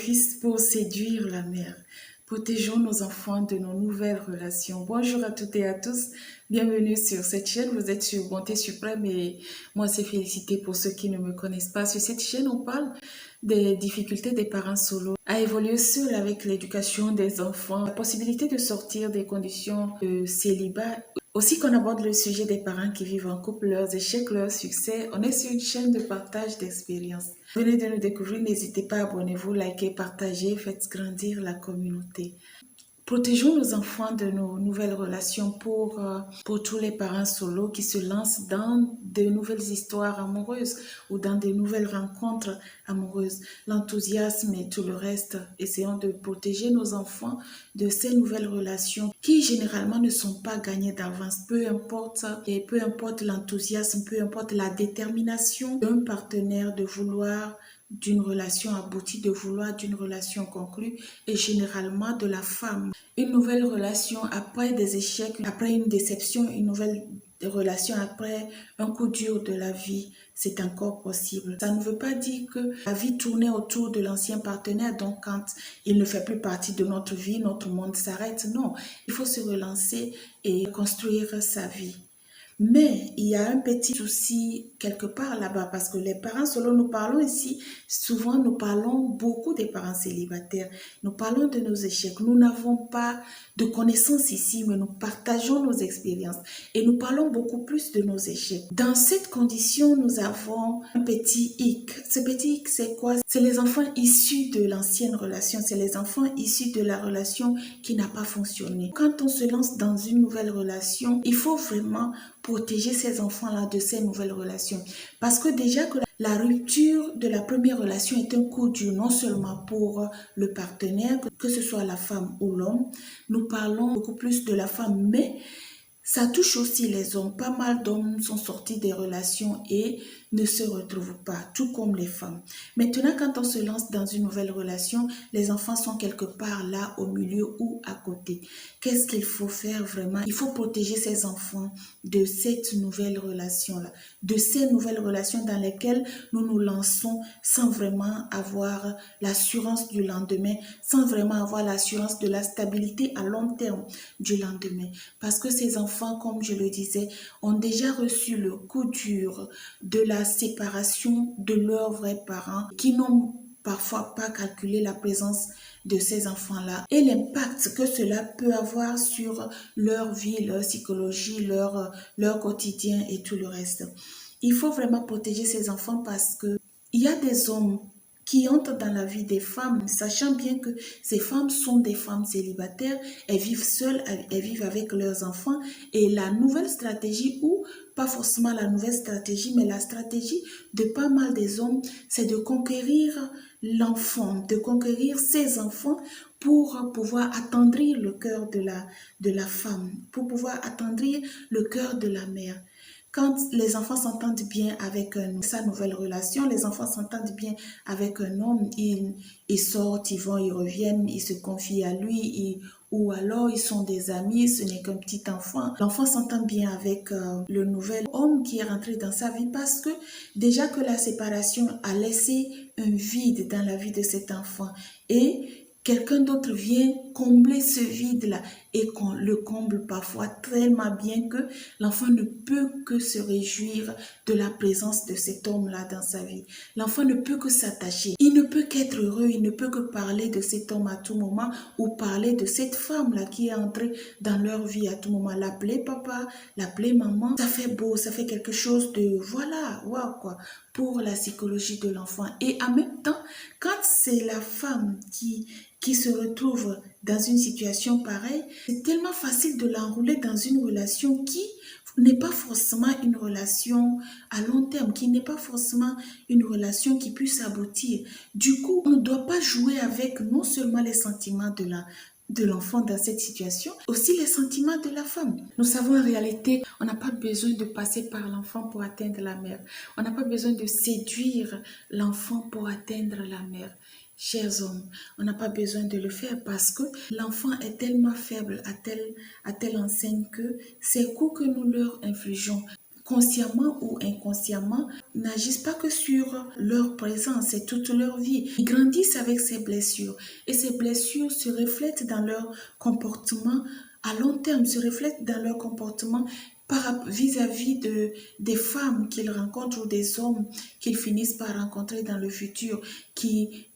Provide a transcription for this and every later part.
fils pour séduire la mère. Protégeons nos enfants de nos nouvelles relations. Bonjour à toutes et à tous. Bienvenue sur cette chaîne. Vous êtes sur Bonté Suprême et moi, c'est Félicité pour ceux qui ne me connaissent pas. Sur cette chaîne, on parle des difficultés des parents solos à évoluer seuls avec l'éducation des enfants, la possibilité de sortir des conditions de célibat. Aussi qu'on aborde le sujet des parents qui vivent en couple, leurs échecs, leurs succès. On est sur une chaîne de partage d'expériences. Venez de nous découvrir, n'hésitez pas, abonnez-vous, likez, partagez, faites grandir la communauté. Protégeons nos enfants de nos nouvelles relations pour tous les parents solos qui se lancent dans de nouvelles histoires amoureuses ou dans de nouvelles rencontres amoureuses. L'enthousiasme et tout le reste, essayons de protéger nos enfants de ces nouvelles relations qui généralement ne sont pas gagnées d'avance. Peu importe l'enthousiasme, peu importe la détermination d'un partenaire de vouloir d'une relation aboutie, de vouloir d'une relation conclue et généralement de la femme. Une nouvelle relation après des échecs, après une déception, une nouvelle relation après un coup dur de la vie, c'est encore possible. Ça ne veut pas dire que la vie tournait autour de l'ancien partenaire, donc quand il ne fait plus partie de notre vie, notre monde s'arrête. Non, il faut se relancer et construire sa vie. Mais il y a un petit souci quelque part là-bas parce que les parents, selon nous parlons ici, souvent nous parlons beaucoup des parents célibataires. Nous parlons de nos échecs. Nous n'avons pas de connaissances ici, mais nous partageons nos expériences et nous parlons beaucoup plus de nos échecs. Dans cette condition, nous avons un petit hic. Ce petit hic, c'est quoi? C'est les enfants issus de l'ancienne relation. C'est les enfants issus de la relation qui n'a pas fonctionné. Quand on se lance dans une nouvelle relation, il faut vraiment protéger ces enfants-là de ces nouvelles relations. Parce que déjà que la rupture de la première relation est un coup dur, non seulement pour le partenaire, que ce soit la femme ou l'homme. Nous parlons beaucoup plus de la femme, mais ça touche aussi les hommes. Pas mal d'hommes sont sortis des relations et ne se retrouvent pas, tout comme les femmes. Maintenant, quand on se lance dans une nouvelle relation, les enfants sont quelque part là, au milieu ou à côté. Qu'est-ce qu'il faut faire vraiment? Il faut protéger ces enfants de cette nouvelle relation-là, de ces nouvelles relations dans lesquelles nous nous lançons sans vraiment avoir l'assurance du lendemain, sans vraiment avoir l'assurance de la stabilité à long terme du lendemain. Parce que ces enfants, comme je le disais, ont déjà reçu le coup dur de la séparation de leurs vrais parents qui n'ont parfois pas calculé la présence de ces enfants-là et l'impact que cela peut avoir sur leur vie, leur psychologie, leur quotidien et tout le reste. Il faut vraiment protéger ces enfants parce que il y a des hommes qui entrent dans la vie des femmes, sachant bien que ces femmes sont des femmes célibataires, elles vivent seules, elles vivent avec leurs enfants et la nouvelle stratégie ou pas forcément la nouvelle stratégie, mais la stratégie de pas mal des hommes, c'est de conquérir l'enfant, de conquérir ses enfants pour pouvoir attendrir le cœur de la femme, pour pouvoir attendrir le cœur de la mère. Quand les enfants s'entendent bien avec sa nouvelle relation, les enfants s'entendent bien avec un homme, ils sortent, ils vont, ils reviennent, ils se confient à lui, ou alors ils sont des amis, ce n'est qu'un petit enfant. L'enfant s'entend bien avec le nouvel homme qui est rentré dans sa vie parce que déjà que la séparation a laissé un vide dans la vie de cet enfant et quelqu'un d'autre vient combler ce vide-là et qu'on le comble parfois tellement bien que l'enfant ne peut que se réjouir de la présence de cet homme-là dans sa vie. L'enfant ne peut que s'attacher. Il ne peut qu'être heureux, il ne peut que parler de cet homme à tout moment ou parler de cette femme-là qui est entrée dans leur vie à tout moment. L'appeler papa, l'appeler maman, ça fait beau, ça fait quelque chose de, voilà, waouh quoi, pour la psychologie de l'enfant. Et en même temps, quand c'est la femme qui se retrouve dans une situation pareille, c'est tellement facile de l'enrouler dans une relation qui n'est pas forcément une relation à long terme, qui n'est pas forcément une relation qui puisse aboutir. Du coup, on ne doit pas jouer avec non seulement les sentiments de l'enfant dans cette situation, aussi les sentiments de la femme. Nous savons en réalité, on n'a pas besoin de passer par l'enfant pour atteindre la mère. On n'a pas besoin de séduire l'enfant pour atteindre la mère. Chers hommes, on n'a pas besoin de le faire parce que l'enfant est tellement faible à telle enseigne que ces coups que nous leur infligeons consciemment ou inconsciemment, n'agissent pas que sur leur présence, c'est toute leur vie. Ils grandissent avec ces blessures et ces blessures se reflètent dans leur comportement à long terme, se reflètent dans leur comportement vis-à-vis des femmes qu'ils rencontrent ou des hommes qu'ils finissent par rencontrer dans le futur,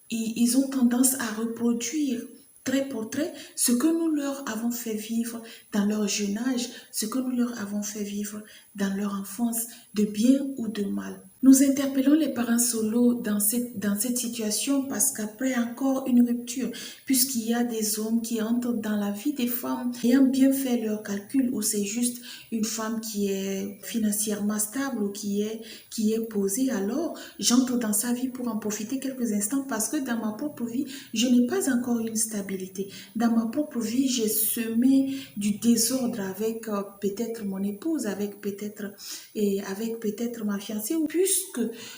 ils ont tendance à reproduire trait pour trait ce que nous leur avons fait vivre dans leur jeune âge, ce que nous leur avons fait vivre dans leur enfance, de bien ou de mal. Nous interpellons les parents solos dans cette situation parce qu'après encore une rupture, puisqu'il y a des hommes qui entrent dans la vie des femmes ayant bien fait leurs calculs, ou c'est juste une femme qui est financièrement stable ou qui est posée, alors j'entre dans sa vie pour en profiter quelques instants parce que dans ma propre vie, je n'ai pas encore une stabilité. Dans ma propre vie, j'ai semé du désordre avec peut-être mon épouse, avec peut-être ma fiancée, ou puisque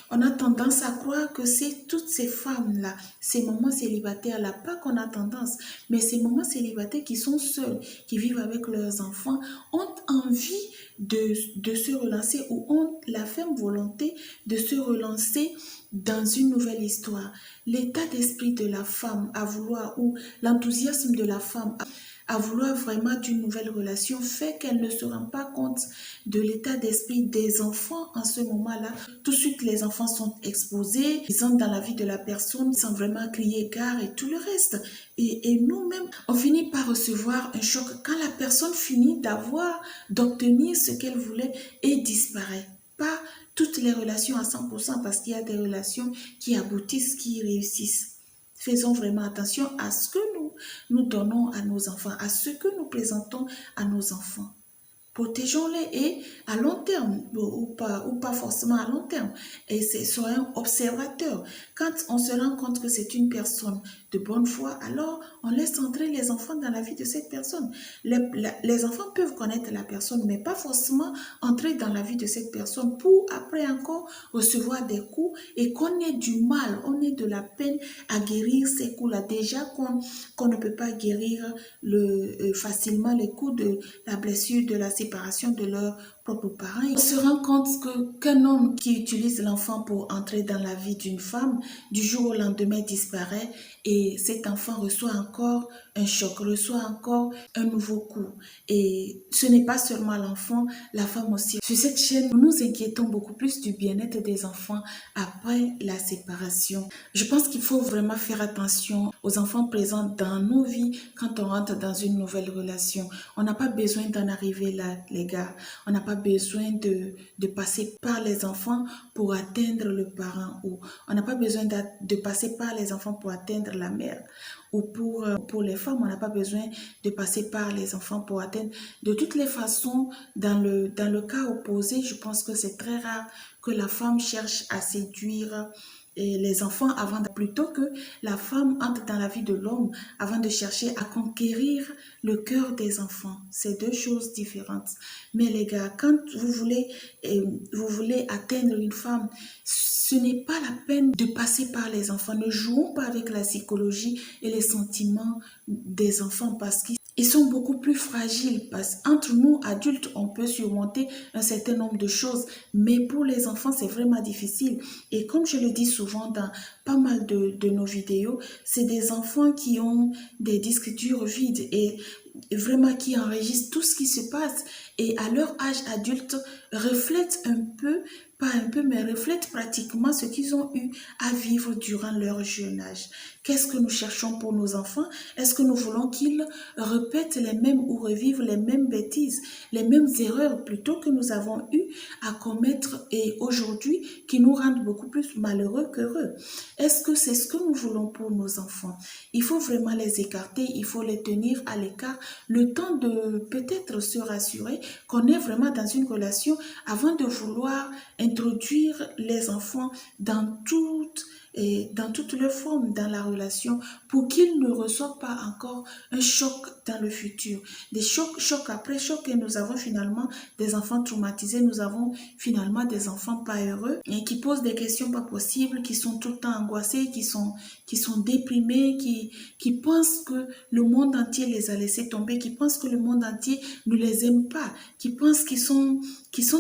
on a tendance à croire que c'est toutes ces femmes-là, ces mamans célibataires-là, pas qu'on a tendance, mais ces mamans célibataires qui sont seules, qui vivent avec leurs enfants, ont envie de se relancer ou ont la ferme volonté de se relancer dans une nouvelle histoire. L'état d'esprit de la femme à vouloir, ou l'enthousiasme de la femme à vouloir vraiment d'une nouvelle relation fait qu'elle ne se rend pas compte de l'état d'esprit des enfants en ce moment-là. Tout de suite, les enfants sont exposés, ils entrent dans la vie de la personne sans vraiment crier gare et tout le reste. Et nous-mêmes, on finit par recevoir un choc quand la personne finit d'obtenir ce qu'elle voulait et disparaît. Pas toutes les relations à 100% parce qu'il y a des relations qui aboutissent, qui réussissent. Faisons vraiment attention à ce que nous donnons à nos enfants, à ce que nous présentons à nos enfants. Protégeons-les et à long terme, ou pas forcément à long terme, et soyons observateurs. Quand on se rend compte que c'est une personne de bonne foi, alors on laisse entrer les enfants dans la vie de cette personne. Les enfants peuvent connaître la personne, mais pas forcément entrer dans la vie de cette personne pour après encore recevoir des coups et qu'on ait du mal, on ait de la peine à guérir ces coups-là. Déjà qu'on ne peut pas guérir facilement les coups de la blessure, de la séparation de leurs propres parents. On se rend compte qu'un homme qui utilise l'enfant pour entrer dans la vie d'une femme, du jour au lendemain disparaît et cet enfant reçoit encore un choc, reçoit encore un nouveau coup. Et ce n'est pas seulement l'enfant, la femme aussi. Sur cette chaîne, nous nous inquiétons beaucoup plus du bien-être des enfants après la séparation. Je pense qu'il faut vraiment faire attention aux enfants présents dans nos vies quand on rentre dans une nouvelle relation. On n'a pas besoin d'en arriver là, les gars. On n'a pas besoin de passer par les enfants pour atteindre le parent, ou on n'a pas besoin de passer par les enfants pour atteindre la mère, ou pour les femmes, on n'a pas besoin de passer par les enfants pour atteindre. De toutes les façons, dans le cas opposé, je pense que c'est très rare que la femme cherche à séduire et les enfants plutôt que la femme entre dans la vie de l'homme avant de chercher à conquérir le cœur des enfants. C'est deux choses différentes. Mais les gars, quand vous voulez atteindre une femme, ce n'est pas la peine de passer par les enfants. Ne jouons pas avec la psychologie et les sentiments des enfants parce qu'ils sont beaucoup plus fragiles. Parce qu'entre nous, adultes, on peut surmonter un certain nombre de choses. Mais pour les enfants, c'est vraiment difficile. Et comme je le dis souvent dans pas mal de nos vidéos, c'est des enfants qui ont des disques durs vides et vraiment qui enregistrent tout ce qui se passe. Et à leur âge adulte, reflètent un peu, pas un peu, mais reflètent pratiquement ce qu'ils ont eu à vivre durant leur jeune âge. Qu'est-ce que nous cherchons pour nos enfants? Est-ce que nous voulons qu'ils répètent les mêmes ou revivent les mêmes bêtises, les mêmes erreurs plutôt que nous avons eu à commettre et aujourd'hui qui nous rendent beaucoup plus malheureux qu'heureux? Est-ce que c'est ce que nous voulons pour nos enfants? Il faut vraiment les écarter, il faut les tenir à l'écart, le temps de peut-être se rassurer qu'on est vraiment dans une relation avant de vouloir introduire les enfants dans toutes et dans toutes leurs formes dans la relation pour qu'ils ne reçoivent pas encore un choc dans le futur. Des chocs, choc après choc, et nous avons finalement des enfants traumatisés, nous avons finalement des enfants pas heureux et qui posent des questions pas possibles, qui sont tout le temps angoissés, qui sont déprimés, qui pensent que le monde entier les a laissés tomber, qui pensent que le monde entier ne les aime pas, qui pensent qu'ils sont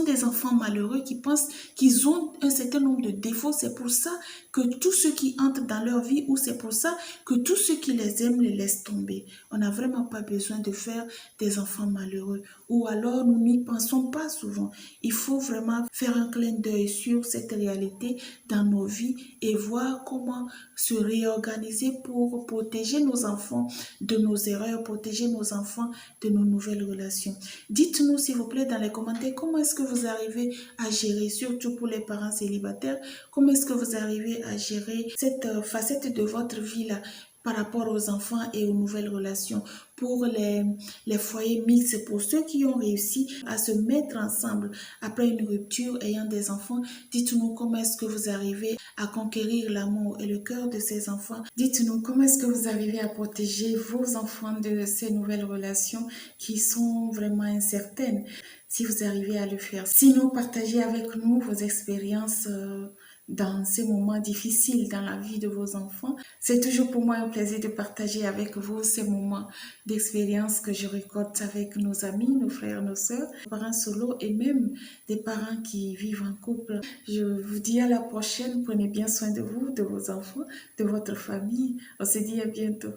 des enfants malheureux, qui pensent qu'ils ont un certain nombre de défauts. C'est pour ça que tous ceux qui entrent dans leur vie, ou c'est pour ça que tous ceux qui les aiment les laissent tomber. On n'a vraiment pas besoin de faire des enfants malheureux, ou alors nous n'y pensons pas souvent. Il faut vraiment faire un clin d'œil sur cette réalité dans nos vies et voir comment se réorganiser pour protéger nos enfants de nos erreurs, protéger nos enfants de nos nouvelles relations. Dites-nous s'il vous plaît dans les commentaires comment est-ce que vous arrivez à gérer, surtout pour les parents célibataires, comment est-ce que vous arrivez à gérer cette facette de votre vie-là par rapport aux enfants et aux nouvelles relations. Pour les foyers mixtes, pour ceux qui ont réussi à se mettre ensemble après une rupture ayant des enfants, dites-nous comment est-ce que vous arrivez à conquérir l'amour et le cœur de ces enfants. Dites-nous comment est-ce que vous arrivez à protéger vos enfants de ces nouvelles relations qui sont vraiment incertaines, si vous arrivez à le faire. Sinon, partagez avec nous vos expériences dans ces moments difficiles dans la vie de vos enfants. C'est toujours pour moi un plaisir de partager avec vous ces moments d'expérience que je récolte avec nos amis, nos frères, nos sœurs, parents solo et même des parents qui vivent en couple. Je vous dis à la prochaine. Prenez bien soin de vous, de vos enfants, de votre famille. On se dit à bientôt.